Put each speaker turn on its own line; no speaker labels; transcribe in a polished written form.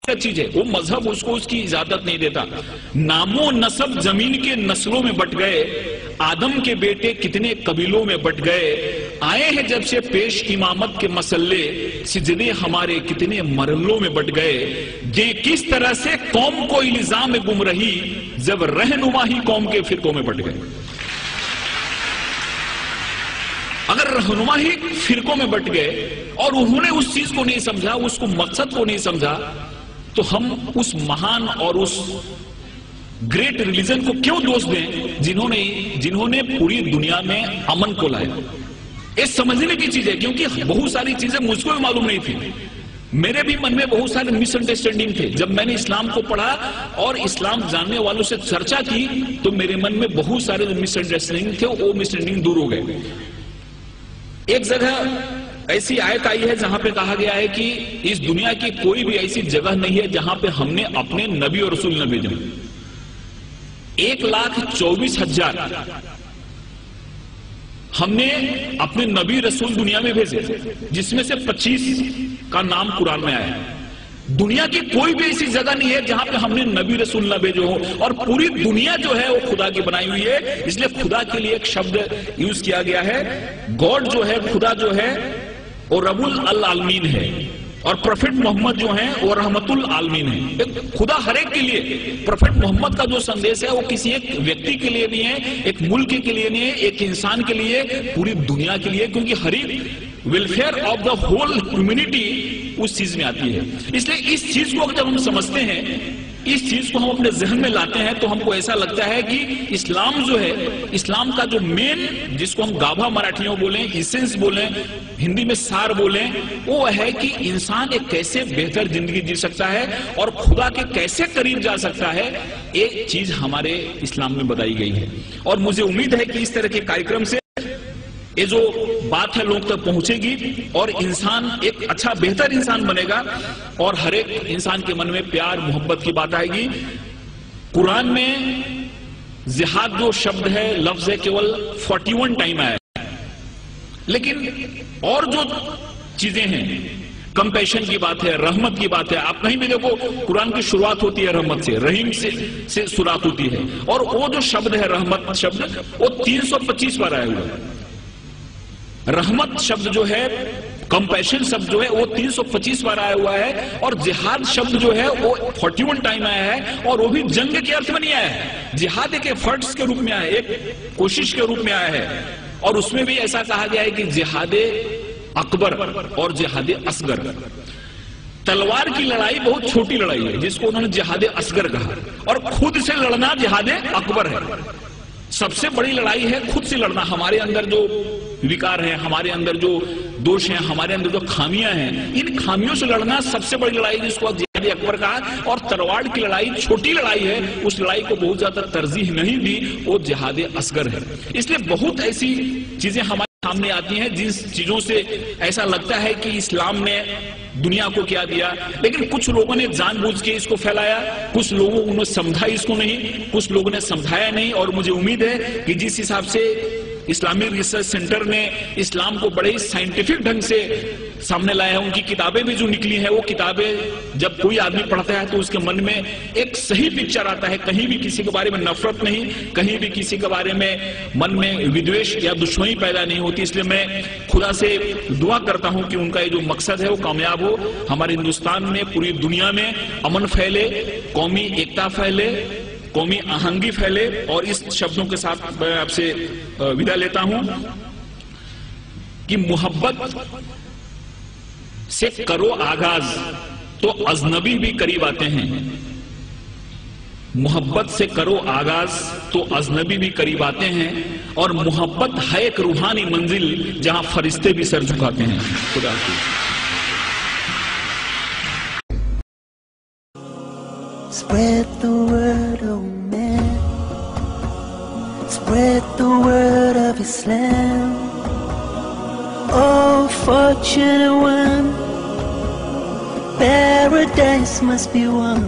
चीज है, वो मजहब उसको उसकी इजाजत नहीं देता। नामो नसब जमीन के नस्लों में बट गए, आदम के बेटे कितने कबीलों में बट गए, आए हैं जब से पेश इमामत के मसल्ले, सिजदे हमारे कितने मरलों में बट गए। ये किस तरह से कौम को इल्जाम में गुम रही, जब रहनुमा ही कौम के फिरकों में बट गए। अगर रहनुमा ही फिरकों में बट गए और उन्होंने उस चीज को नहीं समझा, उसको मकसद को नहीं समझा, तो हम उस महान और उस ग्रेट रिलीजन को क्यों दोष दें जिन्होंने पूरी दुनिया में अमन को लाया। ये समझने की चीज है, क्योंकि बहुत सारी चीजें मुझको भी मालूम नहीं थी। मेरे भी मन में बहुत सारे मिसअंडरस्टैंडिंग थे। जब मैंने इस्लाम को पढ़ा और इस्लाम जानने वालों से चर्चा की, तो मेरे मन में बहुत सारे जो मिसअंडरस्टैंडिंग थे वो मिसअंडरस्टैंडिंग दूर हो गए। एक जगह ऐसी आयत आई है जहां पे कहा गया है कि इस दुनिया की कोई भी ऐसी जगह नहीं है जहां पे हमने अपने नबी और रसूल न भेजे। 1,24,000 हमने अपने नबी रसूल दुनिया में भेजे, जिसमें से 25 का नाम कुरान में आया है। दुनिया की कोई भी ऐसी जगह नहीं है जहां पे हमने नबी रसूल न भेजो हो, और पूरी दुनिया जो है वो खुदा की बनाई हुई है। इसलिए खुदा के लिए एक शब्द यूज किया गया है। गॉड जो है, खुदा जो है वो रबुल अल आलमीन है, और प्रोफेट मोहम्मद जो है वो रहमतुल आलमीन है। खुदा हर एक के लिए, प्रोफेट मोहम्मद का जो संदेश है वो किसी एक व्यक्ति के लिए नहीं है, एक मुल्क के लिए नहीं है, एक इंसान के लिए, पूरी दुनिया के लिए, क्योंकि हर एक welfare of the whole humanity उस चीज में आती है। इसलिए इस चीज को जब हम समझते हैं, इस चीज को हम अपने जहन में लाते हैं, तो हमको ऐसा लगता है कि इस्लाम जो है, इस्लाम का जो मेन, जिसको हम गाभा मराठियों बोलें, इसेंस बोलें, हिंदी में सार बोलें, वो है कि इंसान एक कैसे बेहतर जिंदगी जी सकता है और खुदा के कैसे करीब जा सकता है। एक चीज हमारे इस्लाम में बताई गई है, और मुझे उम्मीद है कि इस तरह के कार्यक्रम से ये जो बात है लोग तक पहुंचेगी और इंसान एक अच्छा बेहतर इंसान बनेगा, और हर एक इंसान के मन में प्यार मोहब्बत की बात आएगी। कुरान में जिहाद जो शब्द है, लफ्ज है, केवल 41 टाइम आया है, लेकिन और जो चीजें हैं, कंपैशन की बात है, रहमत की बात है। आप कहीं भी देखो कुरान की शुरुआत होती है रहमत से, रहीम से शुरुआत होती है, और वो जो शब्द है रहमत शब्द, वो 325 बार आया हुआ है। रहमत शब्द जो है, कंपैशन शब्द जो है, वो 325 बार आया हुआ है, और जिहाद शब्द जो है वो 41 टाइम आया है, और वो भी जंग के अर्थ में नहीं आया है। जिहाद एक एफर्ट्स के रूप में आया है, एक कोशिश के रूप में आया है, और उसमें भी ऐसा कहा गया है कि जिहादे अकबर और जिहादे असगर। तलवार की लड़ाई बहुत छोटी लड़ाई है, जिसको उन्होंने जिहादे असगर कहा, और खुद से लड़ना जिहादे अकबर है। सबसे बड़ी लड़ाई है खुद से लड़ना। हमारे अंदर जो विकार है, हमारे अंदर जो दोष हैं, हमारे अंदर जो खामियां हैं, इन खामियों से लड़ना सबसे बड़ी लड़ाई, जिसको जिहाद अकबर कहा। और तलवार की लड़ाई छोटी लड़ाई है, उस लड़ाई को बहुत ज्यादा तरजीह नहीं दी, वो जिहाद असगर है। इसलिए बहुत ऐसी चीजें हमारे सामने आती हैं जिस चीजों से ऐसा लगता है कि इस्लाम ने दुनिया को क्या दिया, लेकिन कुछ लोगों ने जानबूझ के इसको फैलाया, कुछ लोगों ने समझा इसको नहीं, कुछ लोगों ने समझाया नहीं। और मुझे उम्मीद है कि जिस हिसाब से इस्लामिक रिसर्च सेंटर ने इस्लाम को बड़े ही साइंटिफिक ढंग से सामने लाया है, उनकी किताबें भी जो निकली हैं, वो किताबें जब कोई आदमी पढ़ता है तो उसके मन में एक सही पिक्चर आता है। कहीं भी किसी के बारे में नफरत नहीं, कहीं भी किसी के बारे में मन में विद्वेष या दुश्मनी पैदा नहीं होती। इसलिए मैं खुदा से दुआ करता हूं कि उनका ये जो मकसद है वो कामयाब हो, हमारे हिंदुस्तान में, पूरी दुनिया में अमन फैले, कौमी एकता फैले, कौमी आहंगी फैले। और इस शब्दों के साथ मैं आपसे विदा लेता हूं कि मोहब्बत से करो आगाज तो अजनबी भी करीब आते हैं। मोहब्बत से करो आगाज तो अजनबी भी करीब आते हैं, और मोहब्बत है एक रूहानी मंजिल जहां फरिश्ते भी सर झुकाते हैं। खुदा हाफिज़।
Spread the word, oh man. Spread the word of Islam. Oh, fortunate one, paradise must be won.